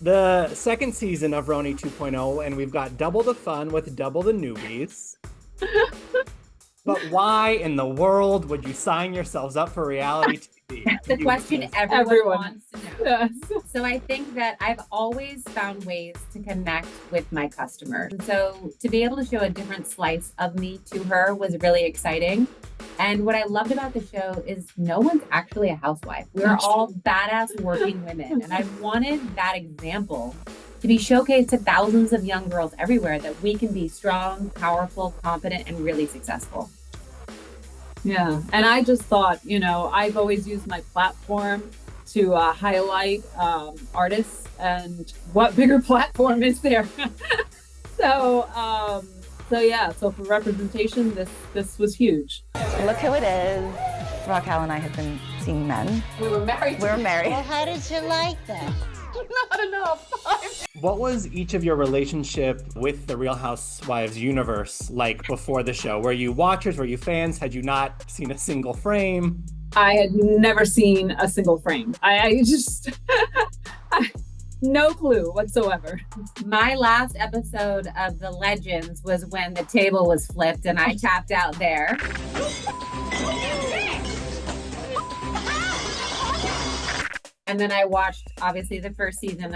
the second season of RHONY 2.0, and we've got double the fun with double the newbies. But why in the world would you sign yourselves up for reality TV? That's the question everyone wants to know. Yes. So I think that I've always found ways to connect with my customer. And so to be able to show a different slice of me to her was really exciting. And what I loved about the show is no one's actually a housewife. We're all badass working women. And I wanted that example to be showcased to thousands of young girls everywhere, that we can be strong, powerful, confident, and really successful. Yeah, and I just thought, I've always used my platform to highlight artists, and what bigger platform is there? So for representation, this was huge. Look who it is. Racquel and I have been seeing men. We were married. Well, how did you like that? Not enough. What was each of your relationship with the Real Housewives universe like before the show? Were you watchers? Were you fans? Had you not seen a single frame? I had never seen a single frame. I just, no clue whatsoever. My last episode of The Legends was when the table was flipped and I tapped out there. And then I watched, obviously, the first season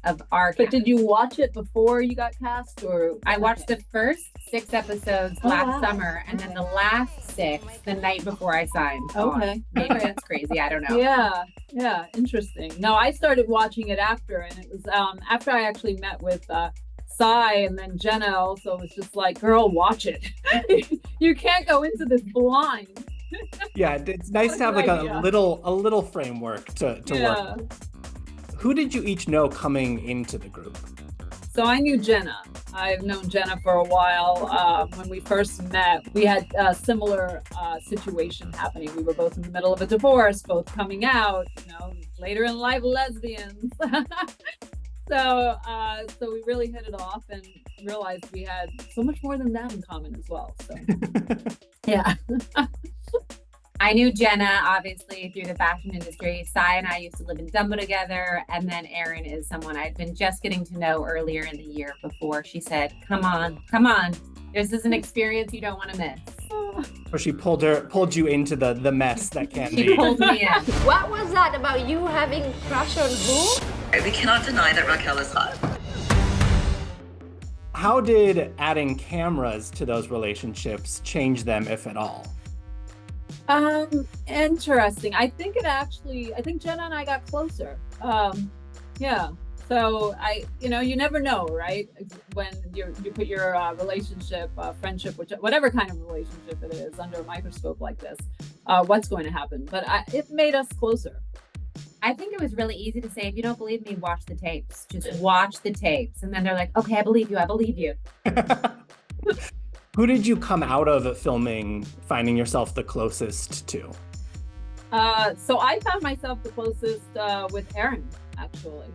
of our But did you watch it before you got cast, or? I watched the first 6 episodes last summer, and then the last 6 the night before I signed. Okay. Maybe that's crazy. I don't know. Yeah, interesting. No, I started watching it after, and it was after I actually met with Sci, and then Jenna also was just like, girl, watch it. You can't go into this blind. Yeah, it's nice to have like a little framework to work with. Who did you each know coming into the group? So I knew Jenna. I've known Jenna for a while. When we first met, we had a similar situation happening. We were both in the middle of a divorce, both coming out, later in life lesbians. So we really hit it off and realized we had so much more than that in common as well. So yeah. I knew Jenna, obviously, through the fashion industry. Sci and I used to live in Dumbo together. And then Erin is someone I'd been just getting to know earlier in the year before she said, come on. This is an experience you don't want to miss. Or she pulled you into the mess that can be. She pulled me in. What was that about you having a crush on who? We cannot deny that Racquel is hot. How did adding cameras to those relationships change them, if at all? Interesting. I think Jenna and I got closer. Yeah. So you never know, right? When you put your relationship, friendship, whatever kind of relationship it is, under a microscope like this, what's going to happen? But it made us closer. I think it was really easy to say, if you don't believe me, watch the tapes. Just watch the tapes. And then they're like, okay, I believe you. Who did you come out of filming finding yourself the closest to? So I found myself the closest with Erin, actually.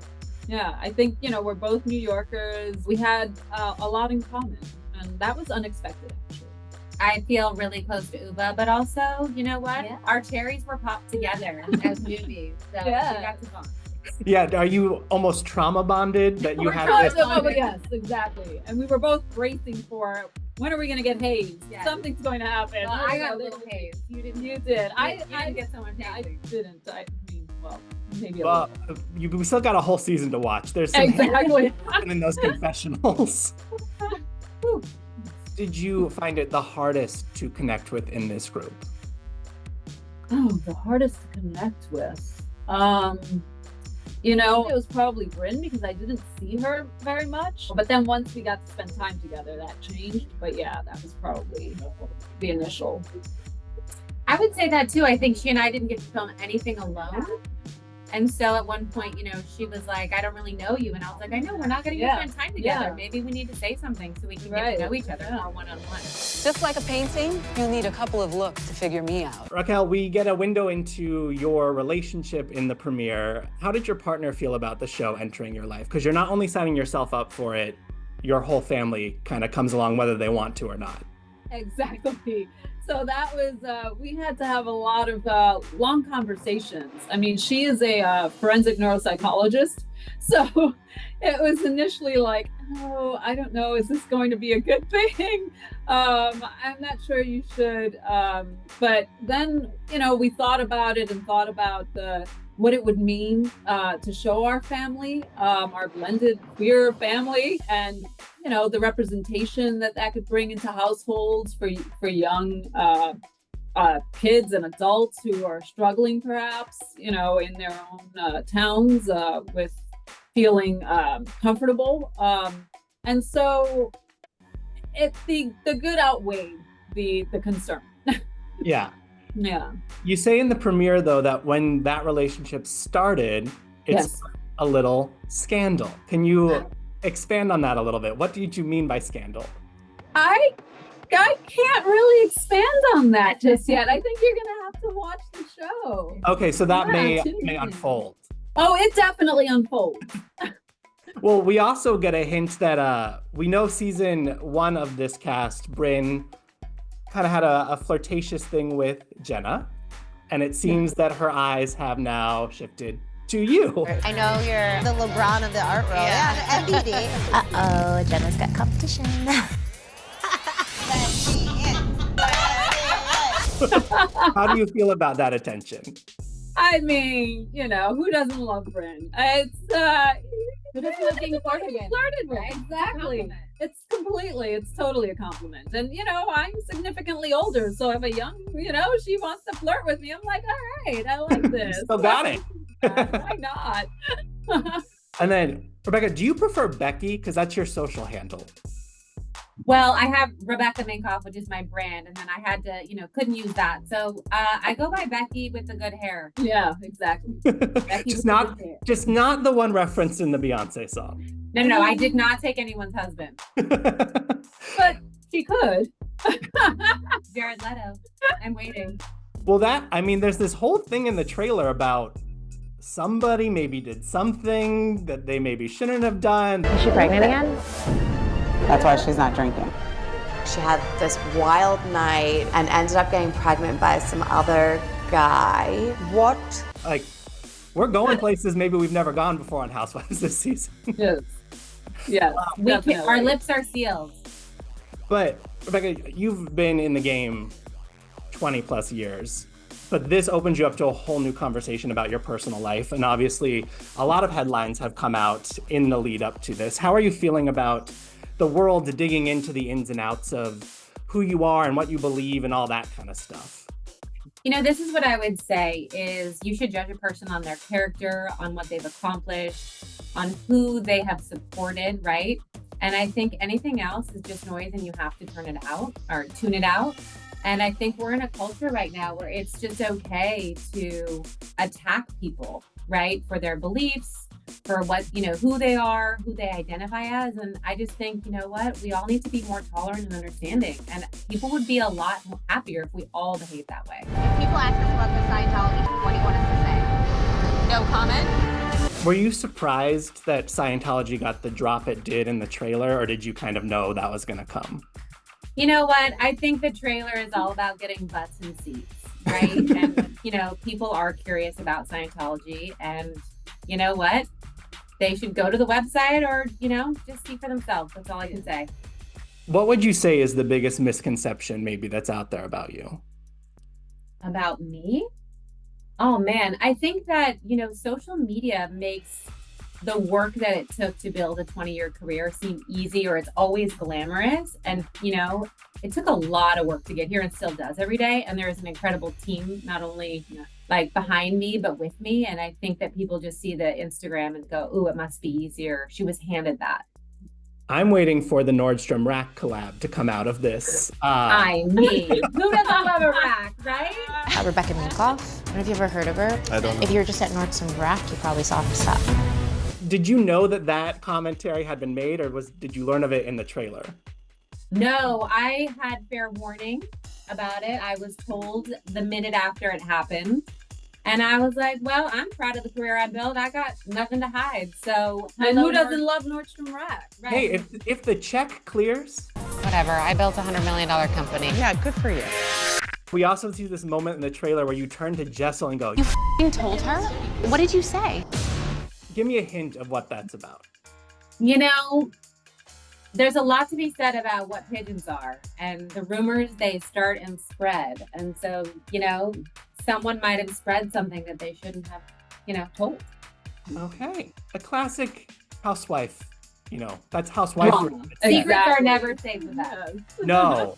Yeah, I think, we're both New Yorkers. We had a lot in common, and that was unexpected, actually. I feel really close to Uba, but also, you know what? Yeah. Our cherries were popped together as newbies, so we got to bond. Yeah, are you almost trauma bonded that you had this? Yes, exactly. And we were both bracing for, when are we going to get hazed? Yeah. Something's going to happen. Well, I got a little hazed. You didn't. You did. I didn't get so much hazing. I didn't. Maybe we still got a whole season to watch. There's some exactly in those confessionals. Did you find it the hardest to connect with in this group? Oh, the hardest to connect with. It was probably Brynn, because I didn't see her very much. But then once we got to spend time together, that changed. But yeah, that was probably the initial. I would say that too. I think she and I didn't get to film anything alone. And so at one point, she was like, I don't really know you. And I was like, I know, we're not going to spend time together. Yeah. Maybe we need to say something so we can get to know each other more one-on-one. Just like a painting, you'll need a couple of looks to figure me out. Racquel, we get a window into your relationship in the premiere. How did your partner feel about the show entering your life? Because you're not only signing yourself up for it, your whole family kind of comes along whether they want to or not. Exactly. So that was, we had to have a lot of long conversations. I mean, she is a forensic neuropsychologist. So it was initially like, oh, I don't know, is this going to be a good thing? I'm not sure you should. But then, we thought about it and thought about what it would mean to show our family, our blended queer family, and the representation that could bring into households for young kids and adults who are struggling perhaps, in their own towns with feeling comfortable. And so the good outweighed the concern. Yeah. Yeah. You say in the premiere, though, that when that relationship started, it's a little scandal. Can you expand on that a little bit? What did you mean by scandal? I can't really expand on that just yet. I think you're gonna have to watch the show. Okay, so that may unfold. Oh, it definitely unfolds. Well, we also get a hint that we know season 1 of this cast, Brynn kind of had a flirtatious thing with Jenna, and it seems that her eyes have now shifted to you. I know you're the LeBron of the art roll. Yeah, MBD. Uh-oh, Jenna's got competition. How do you feel about that attention? I mean, who doesn't love Brynn? Who doesn't love being flirted with? Exactly. It's totally a compliment. And, I'm significantly older. So if a young, she wants to flirt with me, I'm like, all right, I like this. Still got it. Why not? And then, Rebecca, do you prefer Becky? Because that's your social handle. Well, I have Rebecca Minkoff, which is my brand, and then I had to, couldn't use that. So I go by Becky with the good hair. Yeah, exactly. just not the one referenced in the Beyonce song. No, I did not take anyone's husband. But she could. Jared Leto. I'm waiting. Well, there's this whole thing in the trailer about somebody maybe did something that they maybe shouldn't have done. Is she pregnant again? That's why she's not drinking. She had this wild night and ended up getting pregnant by some other guy. What? Like, we're going places maybe we've never gone before on Housewives this season. Yes. Yeah. Our lips are sealed. But Rebecca, you've been in the game 20 plus years, but this opens you up to a whole new conversation about your personal life. And obviously a lot of headlines have come out in the lead up to this. How are you feeling about the world digging into the ins and outs of who you are and what you believe and all that kind of stuff? This is what I would say is you should judge a person on their character, on what they've accomplished, on who they have supported, right? And I think anything else is just noise and you have to turn it out or tune it out. And I think we're in a culture right now where it's just okay to attack people, right? For their beliefs, for what, who they are, who they identify as. And I just think, we all need to be more tolerant and understanding. And people would be a lot happier if we all behaved that way. If people ask us about the Scientology, what do you want us to say? No comment? Were you surprised that Scientology got the drop it did in the trailer, or did you kind of know that was going to come? You know what? I think the trailer is all about getting butts in seats, right? And, people are curious about Scientology. And you know what? They should go to the website or, just see for themselves. That's all I can say. What would you say is the biggest misconception maybe that's out there about you? About me? Oh, man. I think that, social media makes the work that it took to build a 20-year career seem easy, or it's always glamorous. And, it took a lot of work to get here and still does every day. And there is an incredible team, not only like behind me, but with me. And I think that people just see the Instagram and go, ooh, it must be easier. She was handed that. I'm waiting for the Nordstrom Rack collab to come out of this. Who doesn't love a rack, right? Rebecca Minkoff. I don't know if you've ever heard of her. I don't know. If you were just at Nordstrom Rack, you probably saw her stuff. Did you know that commentary had been made, or did you learn of it in the trailer? No, I had fair warning about it. I was told the minute after it happened. And I was like, well, I'm proud of the career I built. I got nothing to hide. So, and who doesn't love Nordstrom Rack? Right. Hey, if the check clears, Whatever, I built a $100 million company. Yeah, good for you. We also see this moment in the trailer where you turn to Jessel and go, You f***ing told her? What did you say? give me a hint of what that's about. You know, there's a lot to be said about what pigeons are and the rumors they start and spread. And so, you know, someone might have spread something that they shouldn't have, you know, told. Okay. A classic housewife, you know, that's housewife. Secrets are never safe with us. No.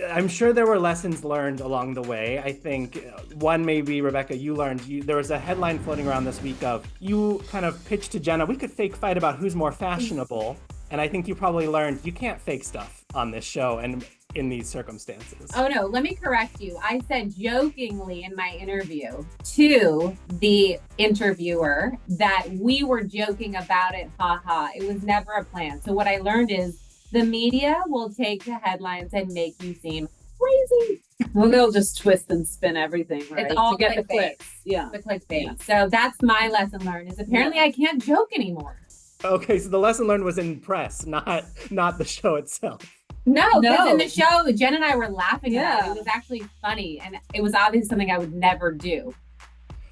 I'm sure there were lessons learned along the way. I think one maybe, Rebecca, you learned, there was a headline floating around this week of you kind of pitched to Jenna, we could fake fight about who's more fashionable. And I think you probably learned you can't fake stuff on this show and in these circumstances. Oh no, let me correct you. I said jokingly in my interview to the interviewer that we were joking about it, haha. It was never a plan. So what I learned is the media will take the headlines and make you seem crazy. Well, they'll just twist and spin everything, right? It's all to get the clickbait. clicks. Yeah. The clickbait. So that's my lesson learned is apparently I can't joke anymore. Okay, so the lesson learned was in press, not the show itself. No, because in the show, Jen and I were laughing at it. It was actually funny, and it was obviously something I would never do.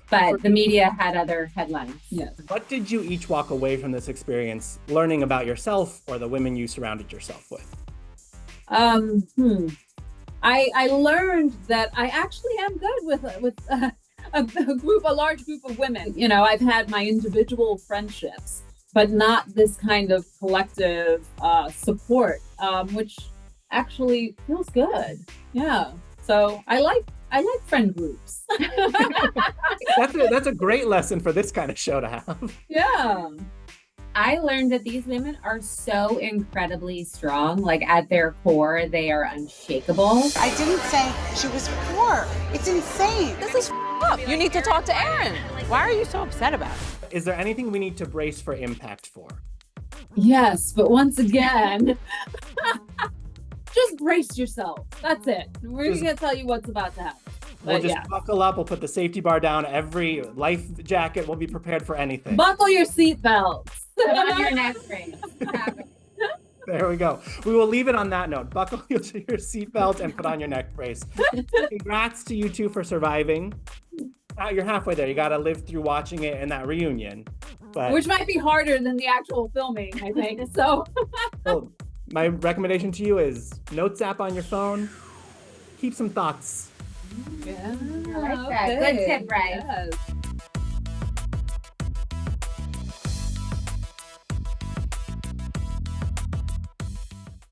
But the media had other headlines. Yes. What did you each walk away from this experience learning about yourself or the women you surrounded yourself with? I learned that I actually am good with a large group of women. You know, I've had my individual friendships, but not this kind of collective support, which actually feels good. Yeah. So I like friend groups. That's a great lesson for this kind of show to have. Yeah. I learned that these women are so incredibly strong. Like at their core, they are unshakable. I didn't say she was poor. It's insane. This is up. You need to talk to Aaron. Why are you so upset about it? Is there anything we need to brace for impact for? Yes, but once again, just brace yourself. That's it. We're going to tell you what's about to happen. We'll just buckle up. We'll put the safety bar down. Every life jacket will be prepared for anything. Buckle your seatbelts. Put on your neck brace. There we go. We will leave it on that note. Buckle your seatbelt and put on your neck brace. Congrats to you two for surviving. You're halfway there. You got to live through watching it in that reunion. But which might be harder than the actual filming, I think. So well, my recommendation to you is Notes app on your phone. Keep some thoughts. yeah, I like that. Good tip, Bryce. Yes.